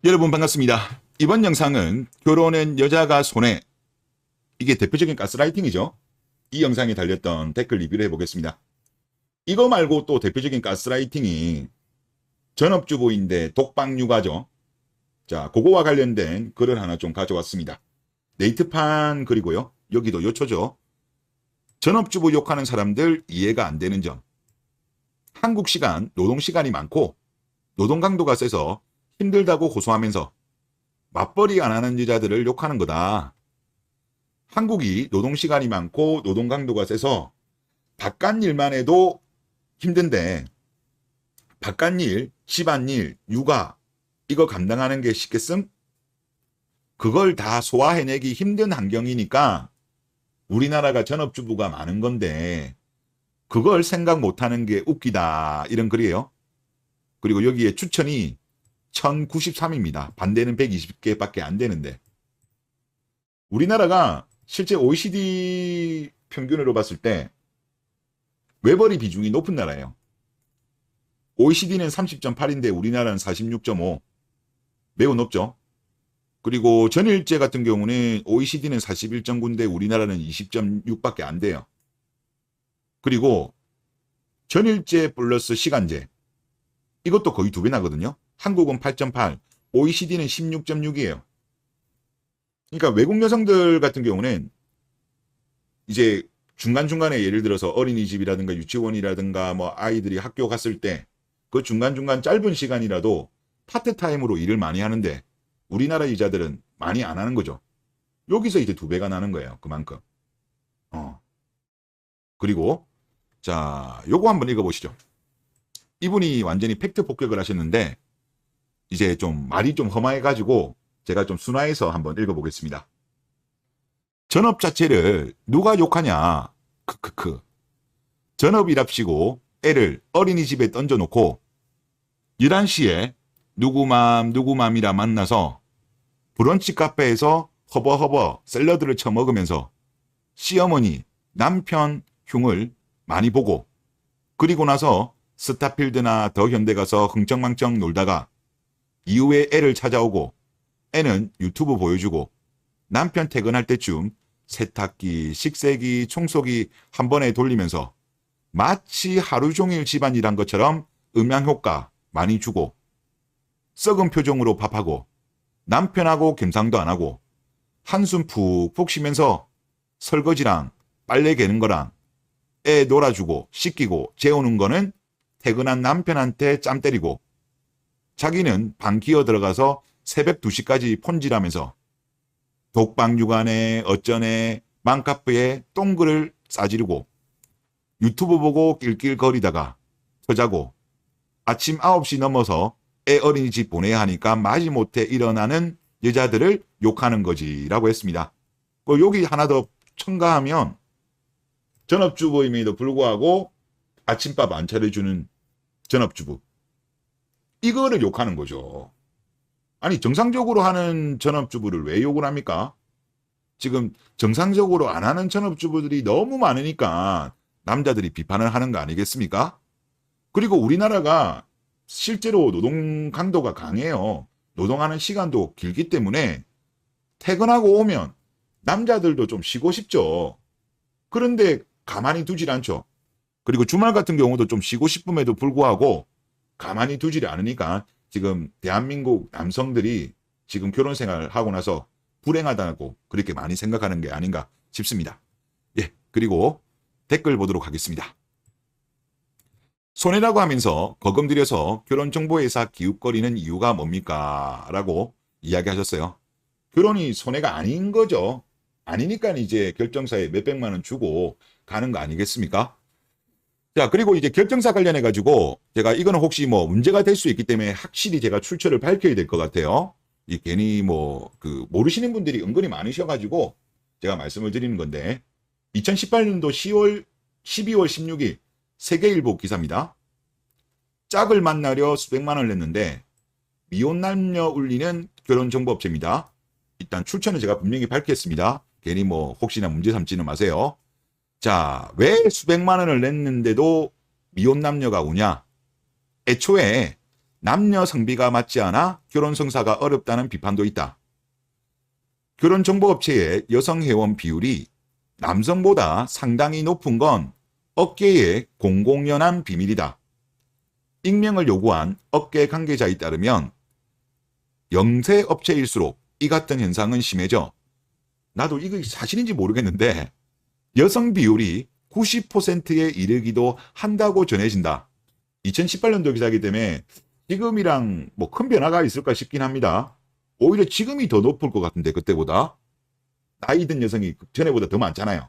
여러분 반갑습니다. 이번 영상은 결혼은 여자가 손해, 이게 대표적인 가스라이팅이죠. 이 영상에 달렸던 댓글 리뷰를 해보겠습니다. 이거 말고 또 대표적인 가스라이팅이 전업주부인데 독박 육아죠. 자, 그거와 관련된 글을 하나 좀 가져왔습니다. 네이트판 글이고요. 여기도 요초죠. 전업주부 욕하는 사람들 이해가 안 되는 점. 한국 시간, 노동 시간이 많고 노동 강도가 세서 힘들다고 고소하면서 맞벌이 안 하는 여자들을 욕하는 거다. 한국이 노동 시간이 많고 노동 강도가 세서 바깥 일만 해도 힘든데 바깥 일, 집안일, 육아 이거 감당하는 게 쉽겠음? 그걸 다 소화해내기 힘든 환경이니까 우리나라가 전업주부가 많은 건데 그걸 생각 못하는 게 웃기다, 이런 글이에요. 그리고 여기에 추천이 1093입니다. 반대는 120개밖에 안 되는데. 우리나라가 실제 OECD 평균으로 봤을 때 외벌이 비중이 높은 나라예요. OECD는 30.8인데 우리나라는 46.5. 매우 높죠. 그리고 전일제 같은 경우는 OECD는 41.9인데 우리나라는 20.6밖에 안 돼요. 그리고 전일제 플러스 시간제, 이것도 거의 2배 나거든요. 한국은 8.8, OECD는 16.6이에요. 그러니까 외국 여성들 같은 경우는 이제 중간중간에 예를 들어서 어린이집이라든가 유치원이라든가 뭐 아이들이 학교 갔을 때 그 중간중간 짧은 시간이라도 파트타임으로 일을 많이 하는데 우리나라 여자들은 많이 안 하는 거죠. 여기서 이제 2배가 나는 거예요. 그만큼. 그리고 자, 요거 한번 읽어보시죠. 이분이 완전히 팩트 폭격을 하셨는데 이제 좀 말이 좀 험해가지고 제가 좀 순화해서 한번 읽어보겠습니다. 전업 자체를 누가 욕하냐. 크크크. 전업이랍시고 애를 어린이집에 던져놓고 11시에 누구맘이라 만나서 브런치 카페에서 허버허버 샐러드를 쳐먹으면서 시어머니, 남편 흉을 많이 보고 그리고 나서 스타필드나 더 현대 가서 흥청망청 놀다가 이후에 애를 찾아오고 애는 유튜브 보여주고 남편 퇴근할 때쯤 세탁기, 식세기, 청소기 한 번에 돌리면서 마치 하루 종일 집안일한 것처럼 음향효과 많이 주고 썩은 표정으로 밥하고 남편하고 겸상도 안 하고 한숨 푹푹 쉬면서 설거지랑 빨래 개는 거랑 애 놀아주고 씻기고 재우는 거는 퇴근한 남편한테 짬 때리고 자기는 방 기어 들어가서 새벽 2시까지 폰질하면서 독박 육아네 어쩌네 맘카페에 똥글을 싸지르고 유튜브 보고 낄낄거리다가 터자고 아침 9시 넘어서 애 어린이집 보내야 하니까 마지못해 일어나는 여자들을 욕하는 거지 라고 했습니다. 여기 하나 더 첨가하면 전업주부임에도 불구하고 아침밥 안 차려주는 전업주부, 이거를 욕하는 거죠. 아니, 정상적으로 하는 전업주부를 왜 욕을 합니까? 지금 정상적으로 안 하는 전업주부들이 너무 많으니까 남자들이 비판을 하는 거 아니겠습니까? 그리고 우리나라가 실제로 노동 강도가 강해요. 노동하는 시간도 길기 때문에 퇴근하고 오면 남자들도 좀 쉬고 싶죠. 그런데 가만히 두질 않죠. 그리고 주말 같은 경우도 좀 쉬고 싶음에도 불구하고 가만히 두질 않으니까 지금 대한민국 남성들이 지금 결혼 생활을 하고 나서 불행하다고 그렇게 많이 생각하는 게 아닌가 싶습니다. 예, 그리고 댓글 보도록 하겠습니다. 손해라고 하면서 거금 들여서 결혼정보회사 기웃거리는 이유가 뭡니까? 라고 이야기하셨어요. 결혼이 손해가 아닌 거죠. 아니니까 이제 결정사에 몇백만 원 주고 가는 거 아니겠습니까? 자, 그리고 이제 결정사 관련해 가지고 제가 이거는 혹시 뭐 문제가 될 수 있기 때문에 확실히 제가 출처를 밝혀야 될 것 같아요. 이 괜히 모르시는 분들이 은근히 많으셔가지고 제가 말씀을 드리는 건데 2018년도 12월 16일 세계일보 기사입니다. 짝을 만나려 수백만 원을 냈는데 미혼 남녀 울리는 결혼정보업체입니다. 일단 출처는 제가 분명히 밝혔습니다. 괜히 혹시나 문제 삼지는 마세요. 자, 왜 수백만 원을 냈는데도 미혼 남녀가 오냐? 애초에 남녀 성비가 맞지 않아 결혼 성사가 어렵다는 비판도 있다. 결혼정보업체의 여성 회원 비율이 남성보다 상당히 높은 건 업계의 공공연한 비밀이다. 익명을 요구한 업계 관계자에 따르면 영세 업체일수록 이 같은 현상은 심해져. 나도 이거 사실인지 모르겠는데 여성 비율이 90%에 이르기도 한다고 전해진다. 2018년도 기사이기 때문에 지금이랑 뭐 큰 변화가 있을까 싶긴 합니다. 오히려 지금이 더 높을 것 같은데 그때보다. 나이 든 여성이 전에보다 더 많잖아요.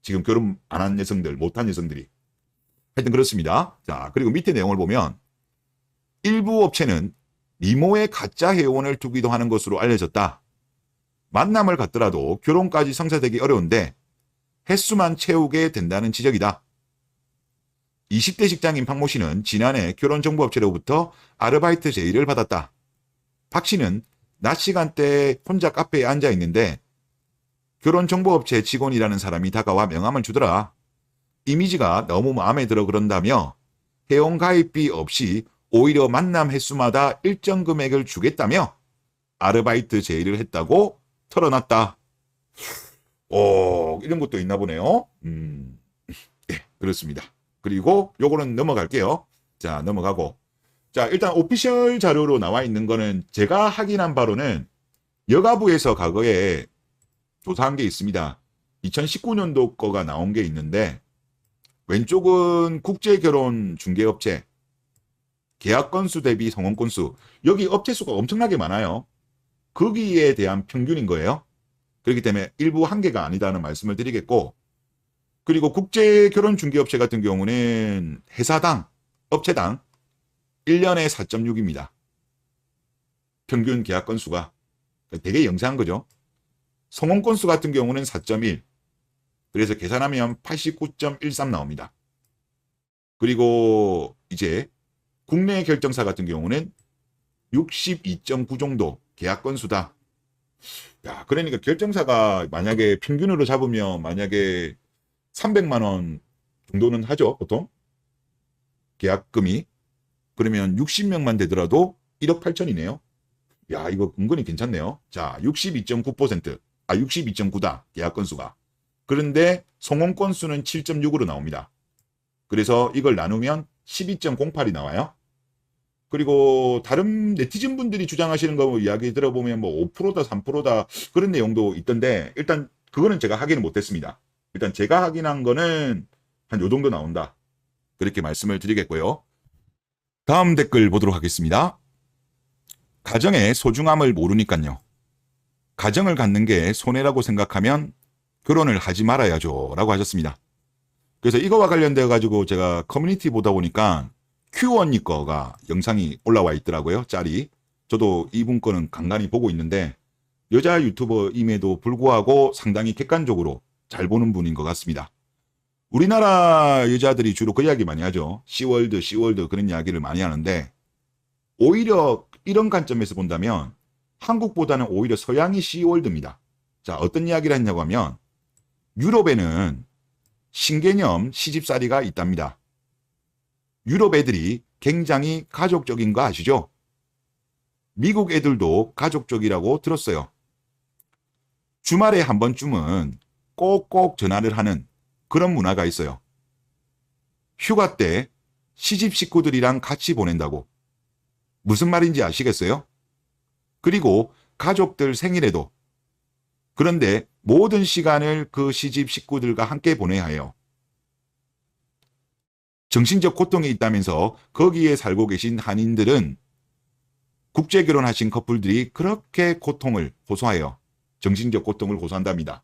지금 결혼 안 한 여성들, 못한 여성들이. 하여튼 그렇습니다. 자, 그리고 밑에 내용을 보면 일부 업체는 미모의 가짜 회원을 두기도 하는 것으로 알려졌다. 만남을 갖더라도 결혼까지 성사되기 어려운데 횟수만 채우게 된다는 지적이다. 20대 직장인 박모 씨는 지난해 결혼정보업체로부터 아르바이트 제의를 받았다. 박 씨는 낮 시간대에 혼자 카페에 앉아 있는데 결혼정보업체 직원이라는 사람이 다가와 명함을 주더라. 이미지가 너무 마음에 들어 그런다며 회원가입비 없이 오히려 만남 횟수마다 일정 금액을 주겠다며 아르바이트 제의를 했다고 털어놨다. 이런 것도 있나 보네요. 네, 그렇습니다. 그리고 요거는 넘어갈게요. 자, 넘어가고. 자, 일단 오피셜 자료로 나와 있는 거는 제가 확인한 바로는 여가부에서 과거에 조사한 게 있습니다. 2019년도 거가 나온 게 있는데 왼쪽은 국제결혼 중개업체 계약 건수 대비 성원 건수, 여기 업체 수가 엄청나게 많아요. 거기에 대한 평균인 거예요. 그렇기 때문에 일부 한계가 아니다는 말씀을 드리겠고, 그리고 국제결혼중개업체 같은 경우는 회사당, 업체당 1년에 4.6입니다. 평균 계약 건수가 되게 영세한 거죠. 성원 건수 같은 경우는 4.1. 그래서 계산하면 89.13 나옵니다. 그리고 이제 국내 결정사 같은 경우는 62.9 정도 계약 건수다. 야, 그러니까 결정사가 만약에 평균으로 잡으면 만약에 300만 원 정도는 하죠, 보통. 계약금이. 그러면 60명만 되더라도 1억 8천이네요. 야, 이거 은근히 괜찮네요. 자, 62.9%. 62.9다. 계약 건수가. 그런데 성원 건수는 7.6으로 나옵니다. 그래서 이걸 나누면 12.08이 나와요. 그리고 다른 네티즌 분들이 주장하시는 거 이야기 들어보면 뭐 5%다 3%다 그런 내용도 있던데, 일단 그거는 제가 확인을 못했습니다. 일단 제가 확인한 거는 한 요 정도 나온다. 그렇게 말씀을 드리겠고요. 다음 댓글 보도록 하겠습니다. 가정의 소중함을 모르니까요. 가정을 갖는 게 손해라고 생각하면 결혼을 하지 말아야죠 라고 하셨습니다. 그래서 이거와 관련되어 가지고 제가 커뮤니티 보다 보니까 큐 언니 거가 영상이 올라와 있더라고요. 짤이. 저도 이분 거는 간간히 보고 있는데 여자 유튜버임에도 불구하고 상당히 객관적으로 잘 보는 분인 것 같습니다. 우리나라 여자들이 주로 그 이야기 많이 하죠. 시월드 그런 이야기를 많이 하는데 오히려 이런 관점에서 본다면 한국보다는 오히려 서양이 시월드입니다. 자, 어떤 이야기를 했냐고 하면 유럽에는 신개념 시집살이가 있답니다. 유럽 애들이 굉장히 가족적인 거 아시죠? 미국 애들도 가족적이라고 들었어요. 주말에 한 번쯤은 꼭꼭 전화를 하는 그런 문화가 있어요. 휴가 때 시집 식구들이랑 같이 보낸다고. 무슨 말인지 아시겠어요? 그리고 가족들 생일에도. 그런데 모든 시간을 그 시집 식구들과 함께 보내야 해요. 정신적 고통이 있다면서 거기에 살고 계신 한인들은 국제결혼하신 커플들이 그렇게 고통을 호소해요. 정신적 고통을 호소한답니다.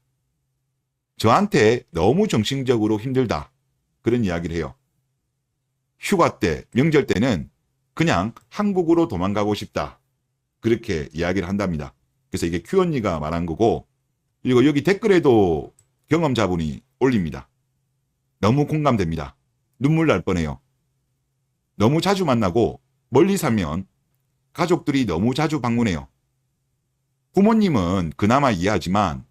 저한테 너무 정신적으로 힘들다. 그런 이야기를 해요. 휴가 때, 명절 때는 그냥 한국으로 도망가고 싶다. 그렇게 이야기를 한답니다. 그래서 이게 큐 언니가 말한 거고, 그리고 여기 댓글에도 경험자분이 올립니다. 너무 공감됩니다. 눈물 날 뻔해요. 너무 자주 만나고 멀리 살면 가족들이 너무 자주 방문해요. 부모님은 그나마 이해하지만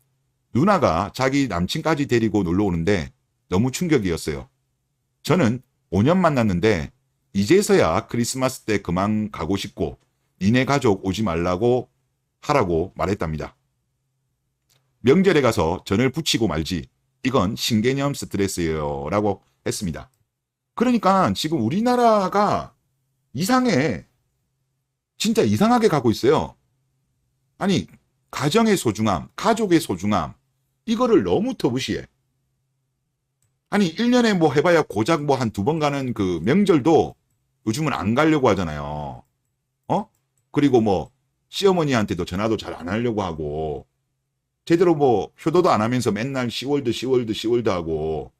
누나가 자기 남친까지 데리고 놀러 오는데 너무 충격이었어요. 저는 5년 만났는데 이제서야 크리스마스 때 그만 가고 싶고 니네 가족 오지 말라고 하라고 말했답니다. 명절에 가서 전을 붙이고 말지 이건 신개념 스트레스예요 라고 했습니다. 그러니까 지금 우리나라가 이상해. 진짜 이상하게 가고 있어요. 아니 가정의 소중함, 가족의 소중함 이거를 너무 터부시해. 아니 1년에 뭐 해봐야 고작 뭐 한 2번 가는 그 명절도 요즘은 안 가려고 하잖아요. 그리고 뭐 시어머니한테도 전화도 잘 안 하려고 하고 제대로 뭐 효도도 안 하면서 맨날 10월드 하고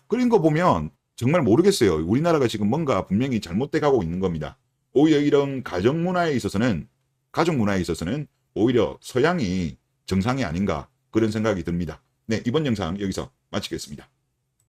그런 거 보면 정말 모르겠어요. 우리나라가 지금 뭔가 분명히 잘못돼 가고 있는 겁니다. 오히려 이런 가정 문화에 있어서는 가족 문화에 있어서는 오히려 서양이 정상이 아닌가 그런 생각이 듭니다. 네, 이번 영상 여기서 마치겠습니다.